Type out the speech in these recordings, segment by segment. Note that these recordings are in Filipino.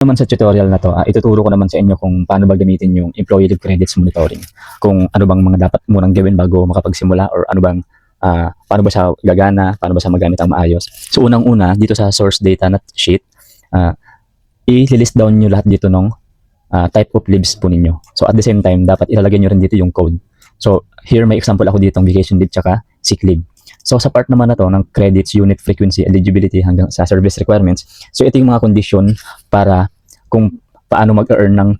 Naman sa tutorial na to, ituturo ko naman sa inyo kung paano ba gamitin yung employee leave credits monitoring. Kung ano bang mga dapat munang gawin bago makapagsimula, or ano bang paano ba siya gagana, paano ba siya magamit ang maayos. So unang-una, dito sa source data na sheet, i-list down nyo lahat dito ng type of leaves po ninyo. So at the same time, dapat ilalagay nyo rin dito yung code. So here may example ako dito ng vacation leave tsaka sick leave. So sa part naman na to ng credits, unit, frequency, eligibility hanggang sa service requirements. So ito yung mga condition para kung paano mag-earn ng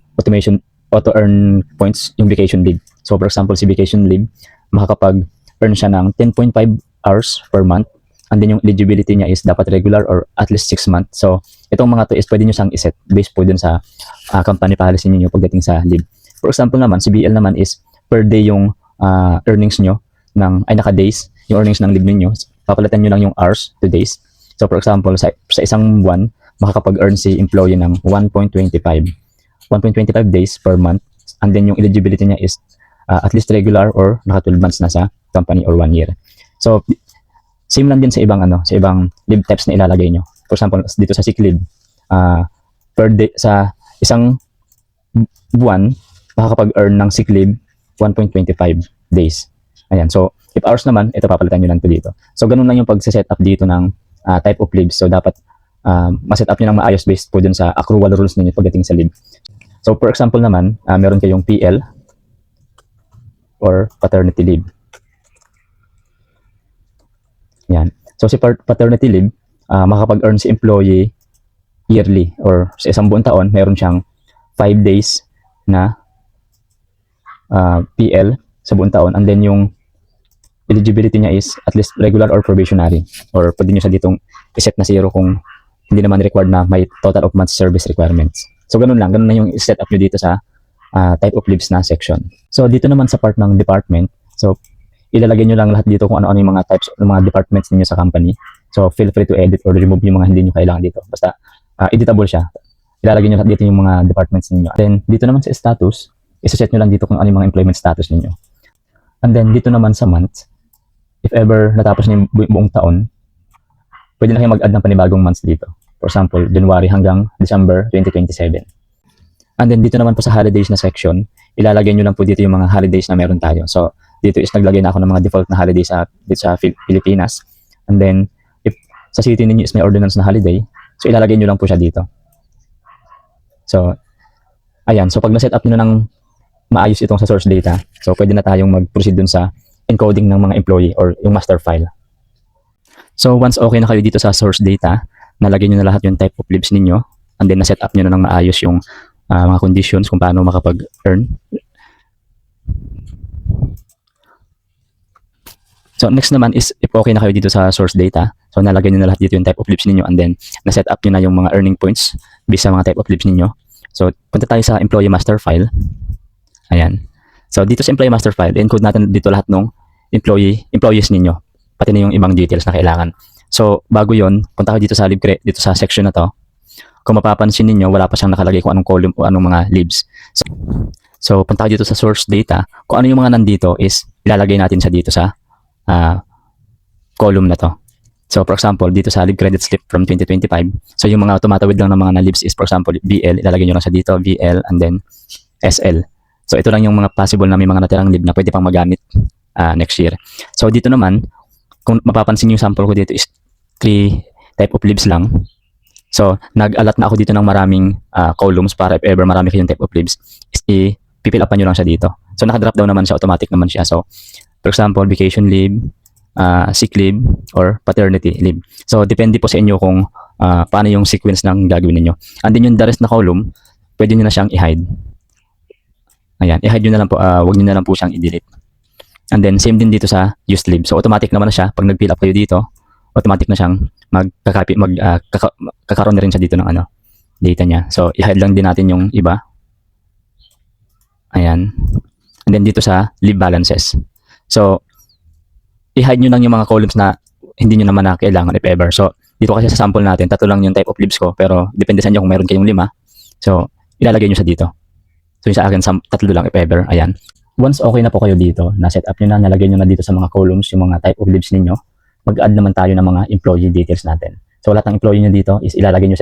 auto-earn points yung vacation leave. So for example, si vacation leave, makakapag-earn siya ng 10.5 hours per month. And then yung eligibility niya is dapat regular or at least 6 months. So itong mga to is pwede nyo siyang iset based po dun sa company policy niyo pagdating sa leave. For example naman, si BL naman is per day yung earnings nyo naka-days, yung earnings ng leave ninyo, papalitan nyo lang yung hours to days. So for example, sa isang buwan, makakapag-earn si employee ng 1.25 days per month, and then yung eligibility niya is at least regular or naka 12 months na sa company or 1 year. So same lang din sa ibang leave types na ilalagay nyo. For example, dito sa sick leave, per day sa isang buwan, makakapag-earn ng sick leave 1.25 days. Ayan, so if hours naman, ito papalitan nyo lang to dito. So ganun lang yung pag-set up dito ng type of leaves. So dapat ma-set up nyo ng maayos based po dun sa accrual rules ninyo pagdating sa leave. So for example naman, meron kayong PL or paternity leave. Yan. So si paternity leave, makakapag-earn si employee yearly or sa isang buong taon, meron siyang 5 days na PL sa buong taon, and then yung eligibility niya is at least regular or probationary, or pwede nyo siya ditong iset na 0 kung hindi naman required na may total of months service requirements. So ganun na yung set up nyo dito sa type of leaves na section. So dito naman sa part ng department, so ilalagay nyo lang lahat dito kung ano-ano yung mga types ng mga departments ninyo sa company. So feel free to edit or remove yung mga hindi nyo kailangan dito. Basta editable siya. Ilalagay nyo lahat dito yung mga departments ninyo. Then dito naman sa status, isa-set nyo lang dito kung ano yung mga employment status ninyo. And then dito naman sa month, if ever natapos na yung buong taon, pwede na kayo mag-add ng panibagong months dito. For example, January hanggang December 2027. And then dito naman po sa holidays na section, ilalagay nyo lang po dito yung mga holidays na meron tayo. So dito is naglagay na ako ng mga default na holidays dito sa Pilipinas. And then if sa city ninyo is may ordinance na holiday, so ilalagay nyo lang po siya dito. So ayan, so pag na-set up nyo na ng maayos itong sa source data, so pwede na tayong mag-proceed dun sa encoding ng mga employee or yung master file. So once okay na kayo dito sa source data, nalagay nyo na lahat yung type of leaves ninyo, and then na-set up nyo na ng maayos yung mga conditions kung paano makapag-earn. So next naman is if okay na kayo dito sa source data, so nalagay nyo na lahat dito yung type of leaves ninyo, and then na-set up nyo na yung mga earning points based sa mga type of leaves ninyo. So punta tayo sa employee master file. Ayan. So dito sa employee master file, encode natin dito lahat ng employees ninyo, pati na yung ibang details na kailangan. So bago yon, punta kayo dito sa dito sa section na to. Kung mapapansin niyo, wala pa siyang nakalagay kung anong column o anong mga leaves. So punta kayo dito sa source data. Kung ano yung mga nandito is ilalagay natin sa dito sa column na to. So for example, dito sa leave credit slip from 2025, so yung mga tumatawid lang ng mga na-leaves is for example, BL, ilalagay nyo lang sa dito, VL, and then SL. So ito lang yung mga possible na may mga natirang leave na pwede pang magamit next year. So dito naman, kung mapapansin yung sample ko dito is 3 type of leaves lang. So nag-allot na ako dito ng maraming columns para if ever marami kayong type of leaves, is i-fill upan nyo lang siya dito. So naka-drop down naman siya, automatic naman siya. So for example, vacation leave, sick leave, or paternity leave. So depende po sa inyo kung paano yung sequence ng gagawin niyo. And then yung the rest na column, pwede nyo na siyang i-hide. Ayan, i-hide nyo na lang po, wag nyo na lang po siyang i-delete. And then same din dito sa used leave. So automatic naman na siya, pag nag-fill up kayo dito, automatic na siyang kakaroon na rin siya dito ng data niya. So i-hide lang din natin yung iba. Ayan. And then dito sa leave balances. So i-hide nyo lang yung mga columns na hindi nyo naman na kailangan if ever. So dito kasi sa sample natin, 3 lang yung type of leaves ko, pero depende sa inyo kung meron kayong 5. So ilalagay nyo siya dito. So yung sa akin, 3 lang if ever. Ayan. Once okay na po kayo dito, na-set up nyo na, nalagay nyo na dito sa mga columns yung mga type of leaves ninyo, mag-add naman tayo ng mga employee details natin. So lahat ng employee nyo dito is ilalagay nyo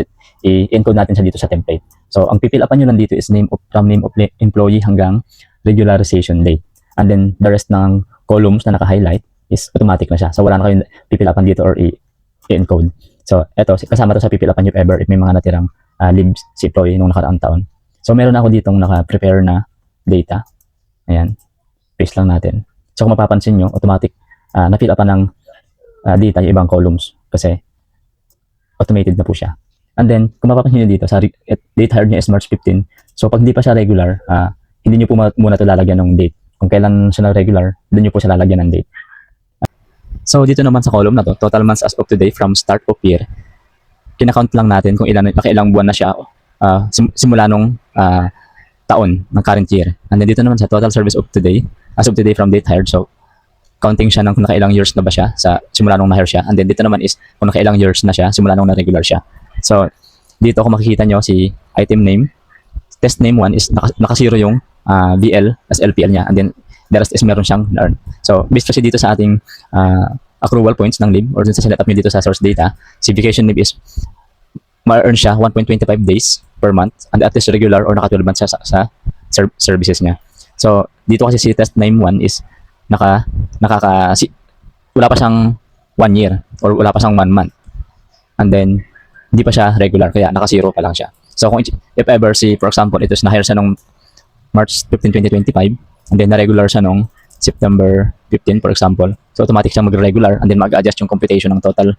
i-encode natin siya dito sa template. So ang pipil upan nyo lang dito is from name of employee hanggang regularization date. And then the rest ng columns na naka-highlight is automatic na siya. So wala na kayong pipil upan dito or i-encode. So eto, kasama to sa pipil upan if ever if may mga natirang leaves si employee nung nakaraang taon. So meron ako ditong naka-prepare na data. Ayan. Paste lang natin. So kung mapapansin nyo, automatic na-fill upan ng data yung ibang columns kasi automated na po siya. And then, kung mapapansin nyo dito, sa date hired niya is March 15. So pag di pa siya regular, hindi nyo po muna ito lalagyan ng date. Kung kailan siya na regular, doon nyo po siya lalagyan ng date. So dito naman sa column na to, total months as of today from start of year. Kinakount lang natin kung nakailang buwan na siya simula nung taon ng current year. And then dito naman sa total service of today, as of today from date hired. So counting siya ng kung nakailang years na ba siya sa simula nung na-hire siya. And then dito naman is kung nakailang years na siya simula nung na-regular siya. So dito kung makikita nyo si item name, test name 1 is naka-zero yung VL as LPL niya. And then the rest is meron siyang earn. So based kasi dito sa ating accrual points ng leave or sa sinet up nyo dito sa source data, si vacation leave is ma-earn siya 1.25 days per month and at least regular or naka 12 months sa services niya. So dito kasi si test name 1 is wala pa siyang 1 year or wala pa siyang 1 month. And then hindi pa siya regular kaya naka-zero pa lang siya. So kung if ever for example, ito is na-hire siya nung March 15, 2025 and then na-regular siya nung September 15 for example. So automatic siya mag-regular and then mag-adjust yung computation ng total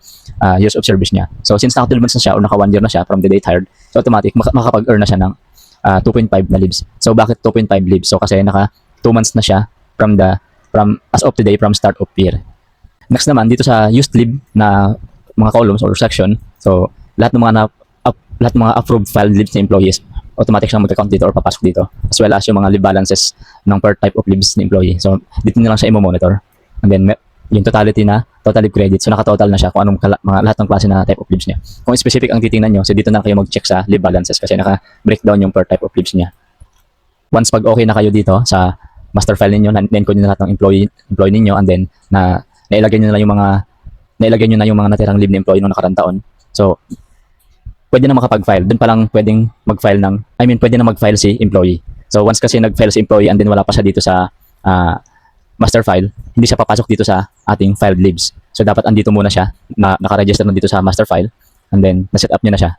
years of service niya. So since naka 12 months na siya or naka 1 year na siya from the date hired, so automatic makapag-earn na siya ng 2.5 na leaves. So bakit 2.5 leaves? So kasi naka 2 months na siya from as of today from start of year. Next naman dito sa used leave na mga columns or section. So lahat ng mga approved filed leaves ng employees automatic siyang mag-account dito or papasok dito, as well as yung mga leave balances ng per type of leaves ng employee. So dito na lang siya i-monitor. And then yung total leave credit. So naka-total na siya kung anong lahat ng klase na type of leaves niya. Kung specific ang titingnan nyo, so dito na kayo mag-check sa leave balances kasi naka-breakdown yung per type of leaves niya. Once pag okay na kayo dito sa master file ninyo, na-encode nyo na lahat ng employee ninyo and then nailagay nyo na yung mga natirang leave ng employee nung nakarang taon. So pwede na makapag-file. Doon pa lang pwedeng pwede na mag-file si employee. So once kasi nag-file si employee and then wala pa siya dito sa master file, hindi siya papasok dito sa ating filed leaves. So dapat andito muna siya, naka-register na dito sa master file and then na-set up niya na siya.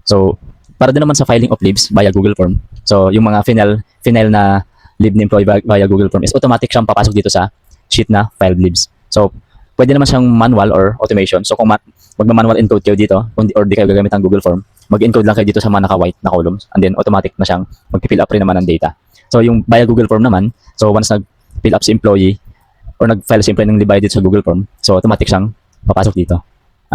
So para din naman sa filing of leaves via Google Form. So yung mga final na leave ni employee via Google Form is automatic siyang papasok dito sa sheet na filed leaves. So pwede naman siyang manual or automation. So kung magma-manual encode kayo dito or di kayo gagamit ng Google Form, mag-encode lang kayo dito sa mga naka-white na columns and then automatic na siyang mag-fill up rin naman ng data. So yung via Google Form naman, so once nag-fill up si employee or nag-file si employee ng leave dito sa Google Form, so automatic siyang papasok dito.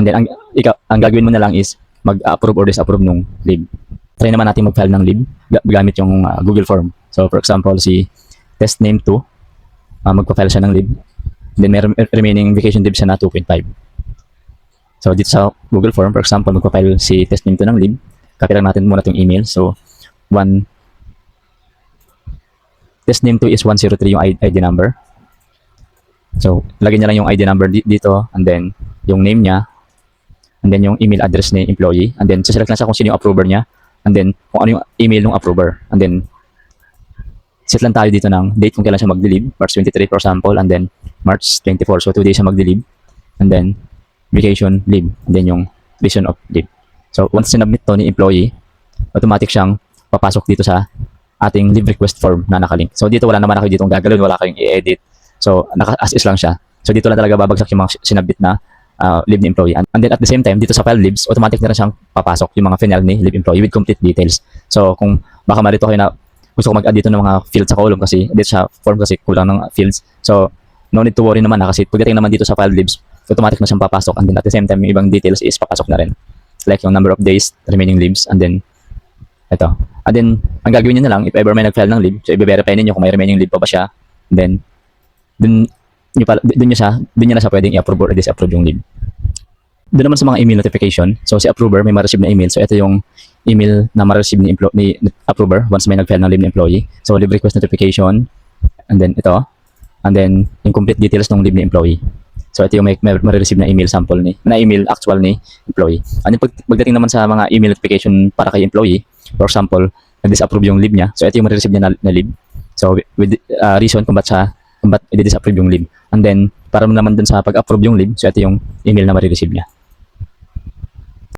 And then ang gagawin mo na lang is mag-approve or disapprove ng leave. Try naman natin mag-file ng leave gamit yung Google Form. So for example, si test name 2, magpa-file siya ng leave. Then may remaining vacation leave siya na 2.5. So dito sa Google Form, for example, magpa-file si test name 2 ng leave. Copy lang natin muna itong email. So test name 2 is 103 yung ID number. So lagyan niya lang yung ID number dito and then yung name niya and then yung email address ni employee and then select lang siya kung sino yung approver niya and then kung ano yung email ng approver and then set lang tayo dito ng date kung kailan siya mag-leave, March 23 for example, and then March 24, so 2 days siya mag-leave, and then vacation leave, and then yung reason of leave. So once sinubmit to ni employee, automatic siyang papasok dito sa ating leave request form na nakalink. So dito wala naman ako ditong gagalawin, wala kayong i-edit. So as is lang siya. So dito lang talaga babagsak yung mga sinubmit na leave ni employee. And then at the same time, dito sa file leaves, automatic na rin siyang papasok yung mga final ni leave employee with complete details. So kung baka marito kayo na gusto ko mag-add dito ng mga fields sa column kasi dito sa form kasi kulang ng fields. So no need to worry naman kasi pagdating naman dito sa file leaves, automatic na siyang papasok and then at the same time yung ibang details is papasok na rin. Like yung number of days, remaining leaves, and then ito. And then ang gagawin niyo na lang if ever may nag-file ng leave, so i-verify niyo kung may remaining leave pa ba siya. Then dun niya na siya pwedeng i-approve or disapprove yung leave. Doon naman sa mga email notification, so si approver may ma-receive na email. So ito yung email na ma-receive ni approver once may nag-file ng leave ni employee. So leave request notification, and then ito, and then yung complete details ng leave ni employee. So ito yung may marireceive na email sample na email actual ni employee. Ano pagdating naman sa mga email notification para kay employee, for example, na-disapprove yung leave niya. So ito yung marireceive niya na leave. So with reason kung ba't i-disapprove yung leave. And then para naman dun sa pag-approve yung leave, so ito yung email na marireceive niya.